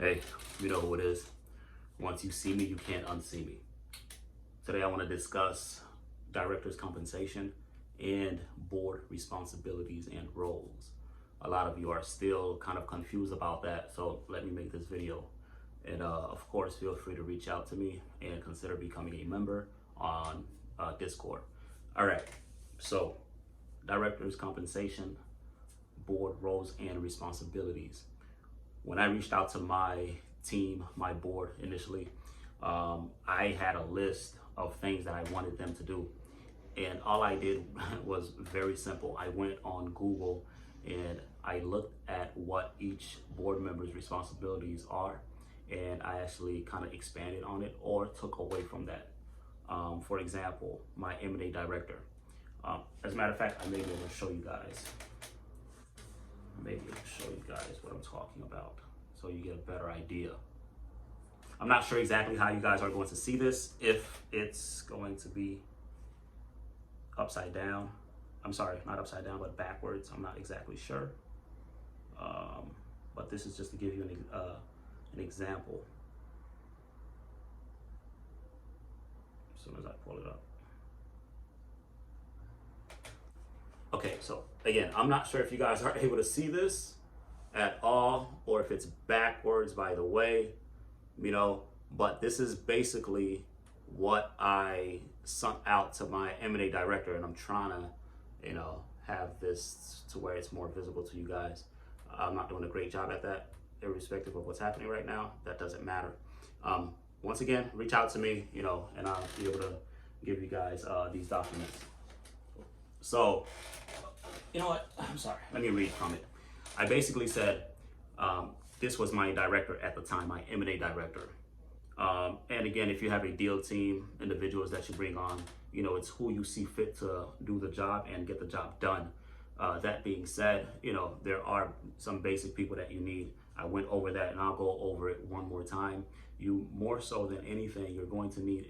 Hey, you know who it is. Once you see me, you can't unsee me. Today I want to discuss director's compensation and board responsibilities and roles. A lot of you are still kind of confused about that, so let me make this video. And of course, feel free to reach out to me and consider becoming a member on Discord. All right, so director's compensation, board roles and responsibilities. When I reached out to my team, my board initially, I had a list of things that I wanted them to do. And all I did was very simple. I went on Google and I looked at what each board member's responsibilities are. And I actually kind of expanded on it or took away from that. For example, my M&A director. As a matter of fact, I may be able to show you guys. What I'm talking about so you get a better idea. I'm not sure exactly how you guys are going to see this, if it's going to be upside down. I'm sorry, not upside down, but backwards. I'm not exactly sure. But this is just to give you an example. As soon as I pull it up. Okay, so again, I'm not sure if you guys are able to see this at all or if it's backwards, by the way, but this is basically what I sent out to my M&A director, and I'm trying to, have this to where it's more visible to you guys. I'm not doing a great job at that, irrespective of what's happening right now. That doesn't matter. Once again, reach out to me, and I'll be able to give you guys these documents. So, you know what? I'm sorry. Let me read from it. I basically said, this was my director at the time, my M&A director. And again, if you have a deal team, individuals that you bring on, it's who you see fit to do the job and get the job done. That being said, there are some basic people that you need. I went over that and I'll go over it one more time. You, more so than anything, you're going to need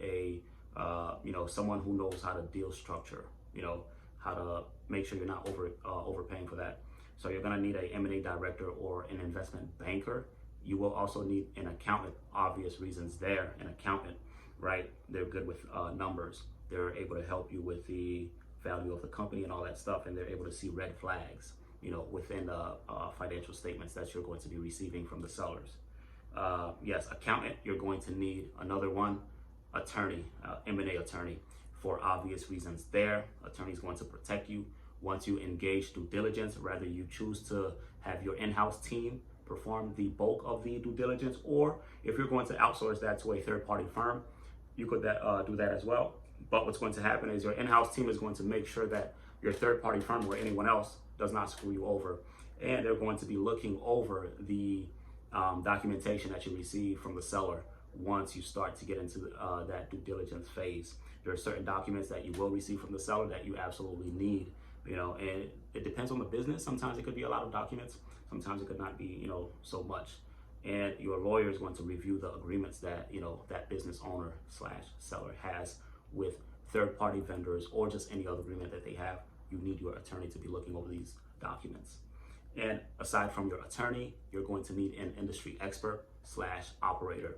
someone who knows how to deal structure, how to make sure you're not overpaying for that. So you're gonna need a M&A director or an investment banker. You will also need an accountant, obvious reasons there, an accountant, right? They're good with numbers. They're able to help you with the value of the company and all that stuff, and they're able to see red flags, within the financial statements that you're going to be receiving from the sellers. Yes, accountant, you're going to need another one, attorney, M&A attorney. For obvious reasons there, attorney is going to protect you. Once you engage due diligence, whether you choose to have your in-house team perform the bulk of the due diligence, or if you're going to outsource that to a third-party firm, you could do that as well. But what's going to happen is your in-house team is going to make sure that your third-party firm or anyone else does not screw you over. And they're going to be looking over the documentation that you receive from the seller once you start to get into that due diligence phase. There are certain documents that you will receive from the seller that you absolutely need, and it depends on the business. Sometimes it could be a lot of documents. Sometimes it could not be, so much. And your lawyer is going to review the agreements that, that business owner / seller has with third-party vendors or just any other agreement that they have. You need your attorney to be looking over these documents. And aside from your attorney, you're going to need an industry expert / operator.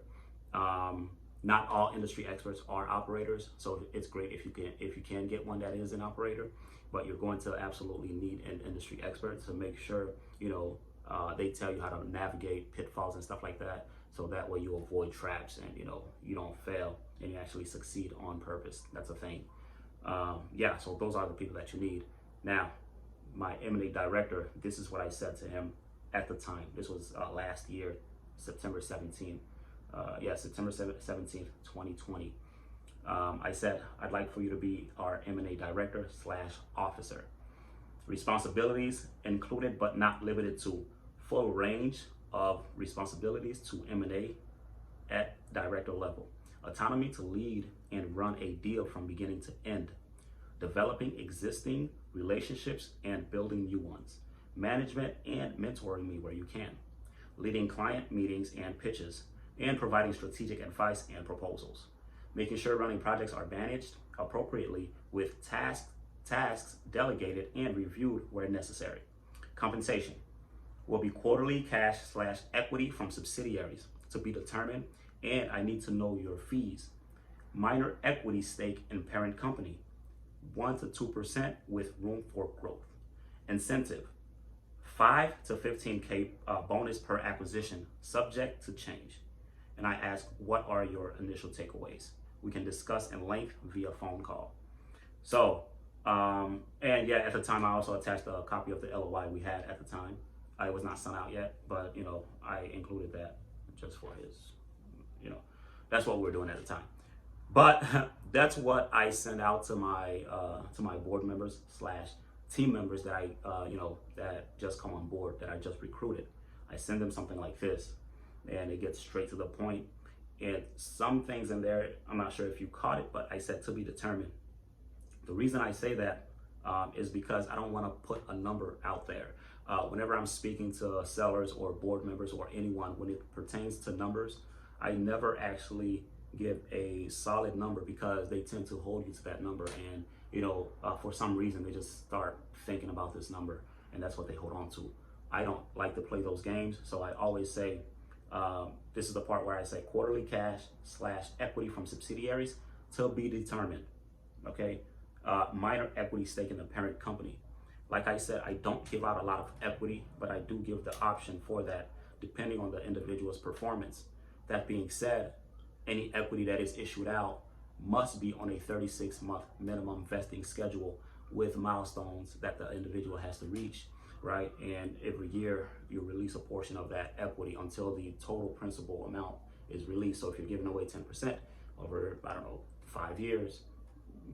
Not all industry experts are operators, so it's great if you can get one that is an operator, but you're going to absolutely need an industry expert to make sure, they tell you how to navigate pitfalls and stuff like that, so that way you avoid traps and, you don't fail and you actually succeed on purpose. That's a thing. So those are the people that you need. Now, my M&A director, this is what I said to him at the time. This was last year, September 17th. September 17th, 2020. I said, I'd like for you to be our M&A director / officer. Responsibilities included but not limited to full range of responsibilities to M&A at director level. Autonomy to lead and run a deal from beginning to end. Developing existing relationships and building new ones. Management and mentoring me where you can. Leading client meetings and pitches, and providing strategic advice and proposals. Making sure running projects are managed appropriately with tasks delegated and reviewed where necessary. Compensation. will be quarterly cash slash equity from subsidiaries to be determined, and I need to know your fees. Minor equity stake in parent company, 1 to 2% with room for growth. Incentive, 5 to 15K bonus per acquisition, subject to change. And I ask, what are your initial takeaways? We can discuss in length via phone call. So, and yeah, at the time I also attached a copy of the LOI we had at the time. It was not sent out yet, but I included that just for his, that's what we were doing at the time. But that's what I send out to my board members slash team members that that just come on board, that I just recruited. I send them something like this, and it gets straight to the point. And some things in there, I'm not sure if you caught it, but I said to be determined. The reason I say that is because I don't want to put a number out there. Whenever I'm speaking to sellers or board members or anyone, when it pertains to numbers, I never actually give a solid number, because they tend to hold you to that number, and for some reason they just start thinking about this number, and that's what they hold on to. I don't like to play those games, so I always say, this is the part where I say quarterly cash slash equity from subsidiaries to be determined. Okay, minor equity stake in the parent company. Like I said, I don't give out a lot of equity, but I do give the option for that depending on the individual's performance. That being said, any equity that is issued out must be on a 36-month minimum vesting schedule with milestones that the individual has to reach, right? And every year you release a portion of that equity until the total principal amount is released. So if you're giving away 10% over, 5 years,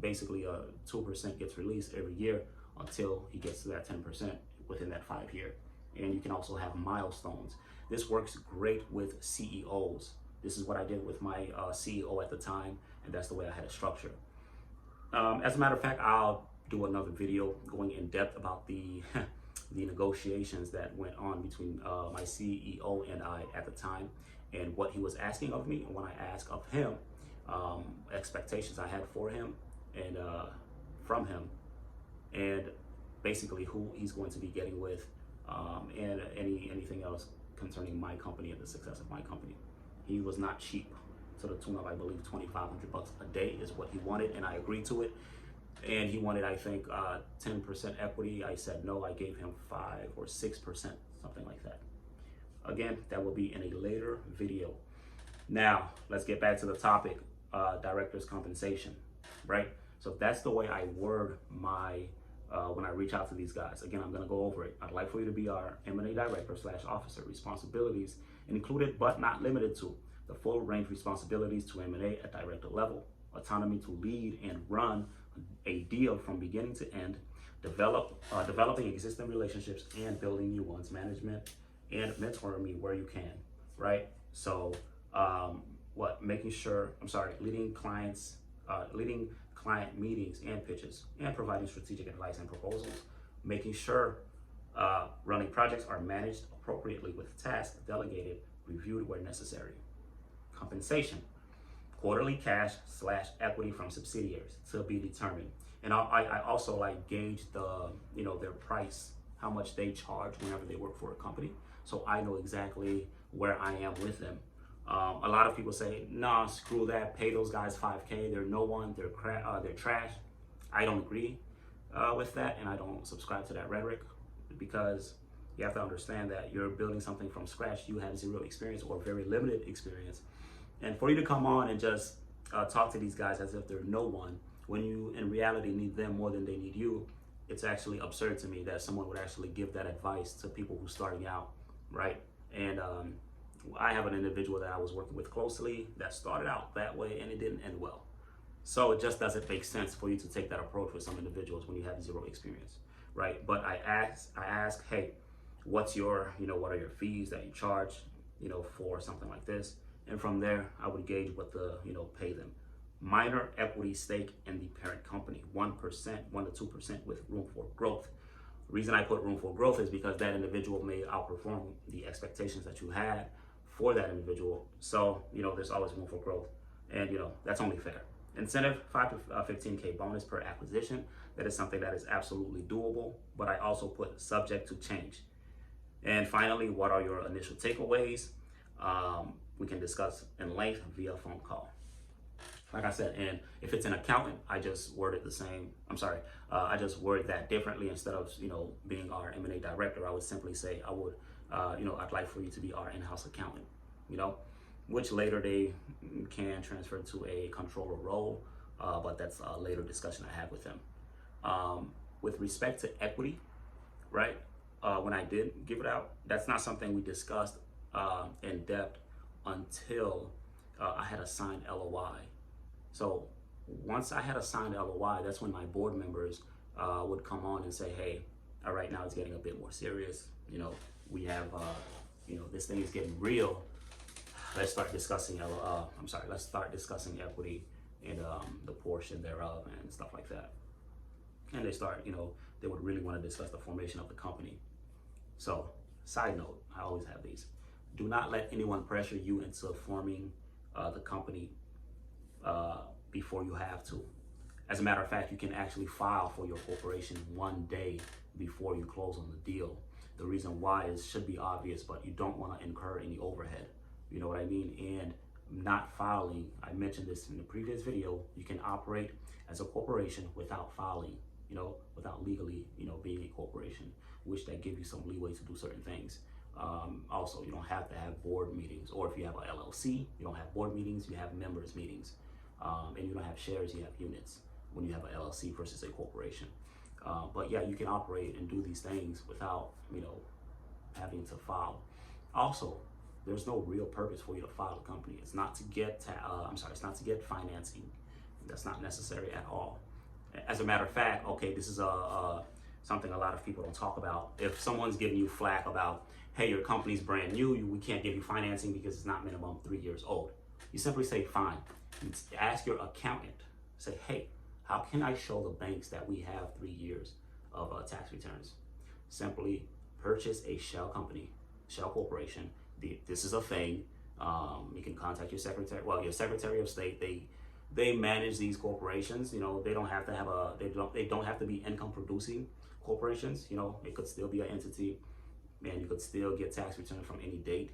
basically 2% gets released every year until he gets to that 10% within that 5 year. And you can also have milestones. This works great with CEOs. This is what I did with my CEO at the time, and that's the way I had it structured. As a matter of fact, I'll do another video going in depth about the the negotiations that went on between my CEO and I at the time, and what he was asking of me, and when I asked of him, expectations I had for him and from him, and basically who he's going to be getting with, and anything else concerning my company and the success of my company. He was not cheap, to the tune of, I believe, $2,500 a day is what he wanted, and I agreed to it. And he wanted, I think, 10% equity. I said no. I gave him 5 or 6%, something like that. Again, that will be in a later video. Now, let's get back to the topic, director's compensation, right? So that's the way I word my, when I reach out to these guys. Again, I'm gonna go over it. I'd like for you to be our M&A director / officer. Responsibilities included but not limited to the full range responsibilities to M&A at director level, autonomy to lead and run a deal from beginning to end, developing existing relationships and building new ones, management and mentoring me where you can, right? So leading client meetings and pitches, and providing strategic advice and proposals, making sure running projects are managed appropriately with tasks delegated, reviewed where necessary. Compensation, quarterly cash / equity from subsidiaries to be determined. And I also gauge their price, how much they charge whenever they work for a company, so I know exactly where I am with them. A lot of people say, nah, screw that, pay those guys $5K, they're no one, they're trash. I don't agree with that, and I don't subscribe to that rhetoric, because you have to understand that you're building something from scratch. You have zero experience or very limited experience. And for you to come on and just talk to these guys as if they're no one, when you in reality need them more than they need you, it's actually absurd to me that someone would actually give that advice to people who's starting out, right? And I have an individual that I was working with closely that started out that way, and it didn't end well. So it just doesn't make sense for you to take that approach with some individuals when you have zero experience, right? But I ask, hey, what's your, what are your fees that you charge, for something like this? And from there, I would gauge what the, pay them. Minor equity stake in the parent company, 1%, 1 to 2% with room for growth. The reason I put room for growth is because that individual may outperform the expectations that you had for that individual. So, there's always room for growth. And, that's only fair. Incentive, 5 to 15K bonus per acquisition. That is something that is absolutely doable, but I also put subject to change. And finally, what are your initial takeaways? We can discuss in length via phone call. Like I said, and if it's an accountant, I just worded the same. I'm sorry, I just worded that differently. Instead of being our M&A director, I would simply say I would, I'd like for you to be our in-house accountant. Which later they can transfer to a controller role, but that's a later discussion I have with them. With respect to equity, right? When I did give it out, that's not something we discussed in depth until I had a signed LOI. So once I had a signed LOI, that's when my board members would come on and say, hey, all right, now it's getting a bit more serious. We have, this thing is getting real. Let's start discussing, let's start discussing equity and the portion thereof and stuff like that. And they start, they would really want to discuss the formation of the company. So, side note, I always have these. Do not let anyone pressure you into forming the company before you have to. As a matter of fact, you can actually file for your corporation one day before you close on the deal. The reason why should be obvious, but you don't want to incur any overhead. You know what I mean? And not filing, I mentioned this in the previous video, you can operate as a corporation without filing, without legally, being a corporation, which that gives you some leeway to do certain things. Also, you don't have to have board meetings, or if you have a LLC, you don't have board meetings, you have members meetings. And you don't have shares, you have units when you have an LLC versus a corporation. But yeah, you can operate and do these things without, having to file. Also, there's no real purpose for you to file a company. It's not to get, it's not to get financing. That's not necessary at all. As a matter of fact, okay, this is something a lot of people don't talk about. If someone's giving you flack about, hey, your company's brand new, we can't give you financing because it's not minimum 3 years old. You simply say, fine. You ask your accountant, say, hey, how can I show the banks that we have 3 years of tax returns? Simply purchase a shell company, shell corporation. This is a thing. You can contact your secretary. Well, your Secretary of State. They manage these corporations. They don't have to have they don't have to be income producing corporations. It could still be an entity, and you could still get tax returns from any date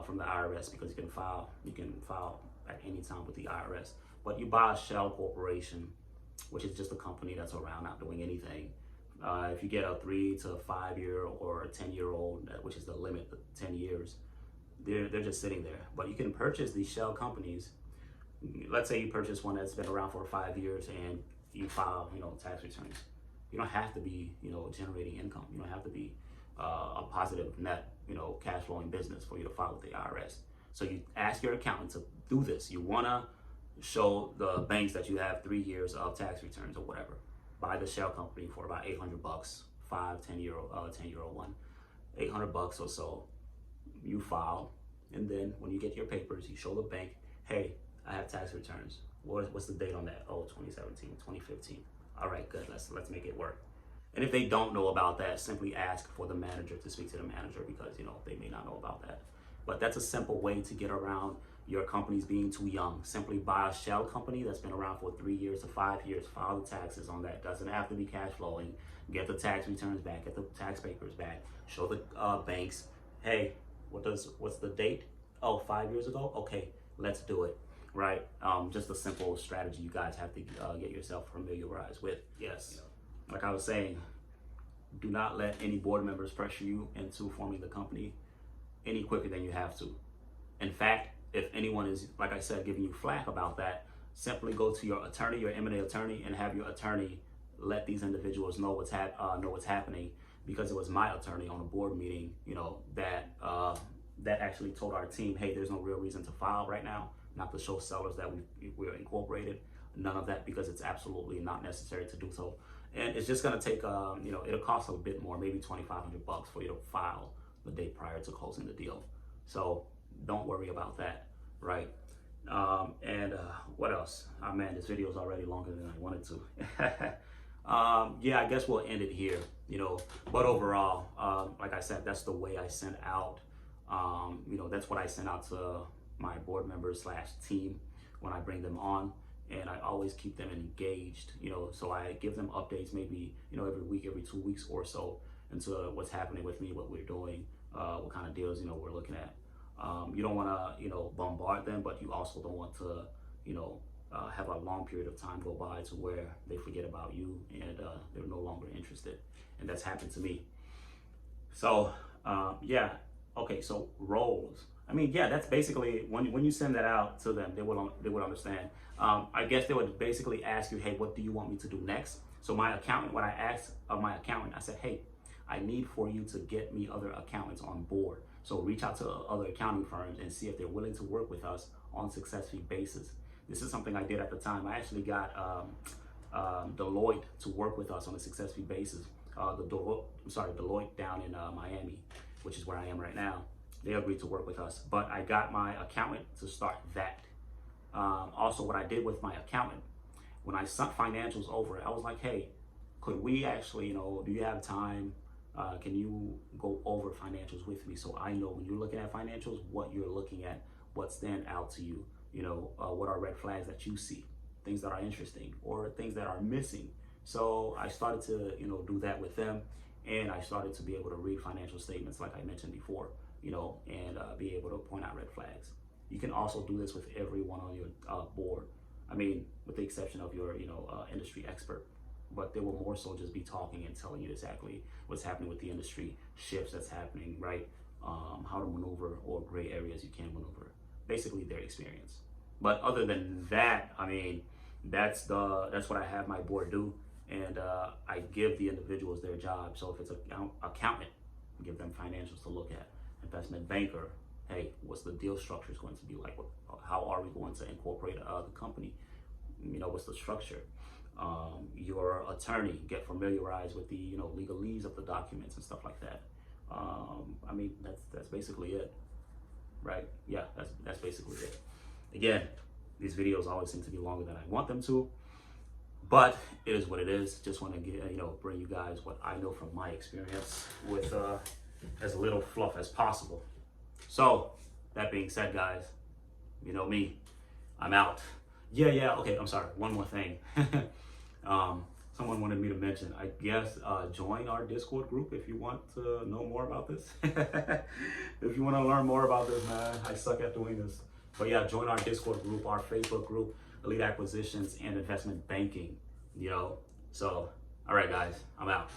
from the IRS, because you can file at any time with the IRS. But you buy a shell corporation, which is just a company that's around not doing anything. If you get a 3 to 5 year or a 10-year-old, which is the limit, 10 years, they're just sitting there. But you can purchase these shell companies. Let's say you purchase one that's been around for 5 years and you file, tax returns. You don't have to be, generating income. You don't have to be a positive net, cash flowing business for you to file with the IRS. So you ask your accountant to do this. You want to show the banks that you have 3 years of tax returns or whatever. Buy the shell company for about $800, 5, 10-year-old one, $800 or so. You file, and then when you get your papers, you show the bank, hey, I have tax returns. What's the date on that? Oh, 2017, 2015. All right, good. Let's make it work. And if they don't know about that, simply ask for the manager to speak to the manager, because they may not know about that. But that's a simple way to get around your company's being too young. Simply buy a shell company that's been around for 3 years to 5 years. File the taxes on that. Doesn't have to be cash flowing. Get the tax returns back. Get the tax papers back. Show the banks, hey, what's the date? Oh, 5 years ago. Okay, let's do it. Right? Just a simple strategy you guys have to get yourself familiarized with. Yes. Like I was saying, do not let any board members pressure you into forming the company any quicker than you have to. In fact, if anyone is, like I said, giving you flack about that, simply go to your attorney, your M&A attorney, and have your attorney let these individuals know what's happening, because it was my attorney on a board meeting, that actually told our team, hey, there's no real reason to file right now, not to show sellers that we're incorporated, none of that, because it's absolutely not necessary to do so. And it's just going to take, it'll cost a bit more, maybe $2,500 for you to file the day prior to closing the deal. So don't worry about that, right? What else? Oh man, this video is already longer than I wanted to. Yeah, I guess we'll end it here, but overall, like I said, that's the way I sent out, that's what I sent out to my board members / team when I bring them on. And I always keep them engaged, so I give them updates maybe, every week, every 2 weeks or so. into what's happening with me, what we're doing, what kind of deals, we're looking at. You don't want to, bombard them, but you also don't want to, have a long period of time go by to where they forget about you and they're no longer interested. And that's happened to me. So, yeah. Okay, so roles. I mean, yeah, that's basically when you send that out to them, they would understand. I guess they would basically ask you, hey, what do you want me to do next? So my accountant, what I asked of my accountant, I said, hey, I need for you to get me other accountants on board. So reach out to other accounting firms and see if they're willing to work with us on success fee basis. This is something I did at the time. I actually got Deloitte to work with us on a success fee basis. Deloitte down in Miami, which is where I am right now. They agreed to work with us, but I got my accountant to start that. Also, what I did with my accountant, when I sent financials over, I was like, hey, could we actually, do you have time? Can you go over financials with me so I know when you're looking at financials, what you're looking at, what stand out to you, what are red flags that you see, things that are interesting or things that are missing. So I started to, do that with them, and I started to be able to read financial statements like I mentioned before, and be able to point out red flags. You can also do this with everyone on your board. I mean, with the exception of your, industry expert, but they will more so just be talking and telling you exactly what's happening with the industry, shifts that's happening, right? How to maneuver or gray areas you can maneuver. Basically their experience. But other than that, I mean, that's what I have my board do. And I give the individuals their job. So if it's an accountant, give them financials to look at. Investment banker, hey, what's the deal structure is going to be like? How are we going to incorporate the company? What's the structure? Your attorney, get familiarized with the legalese of the documents and stuff like that. I mean, that's basically it, right? Yeah, that's basically it. Again, these videos always seem to be longer than I want them to, but it is what it is. Just want to get bring you guys what I know from my experience with as little fluff as possible. So that being said, guys, you know me, I'm out. Yeah. Okay, I'm sorry. One more thing. Someone wanted me to mention, I guess, join our Discord group if you want to know more about this. If you want to learn more about this, man, I suck at doing this. But yeah, join our Discord group, our Facebook group, Elite Acquisitions and Investment Banking, So, all right, guys, I'm out.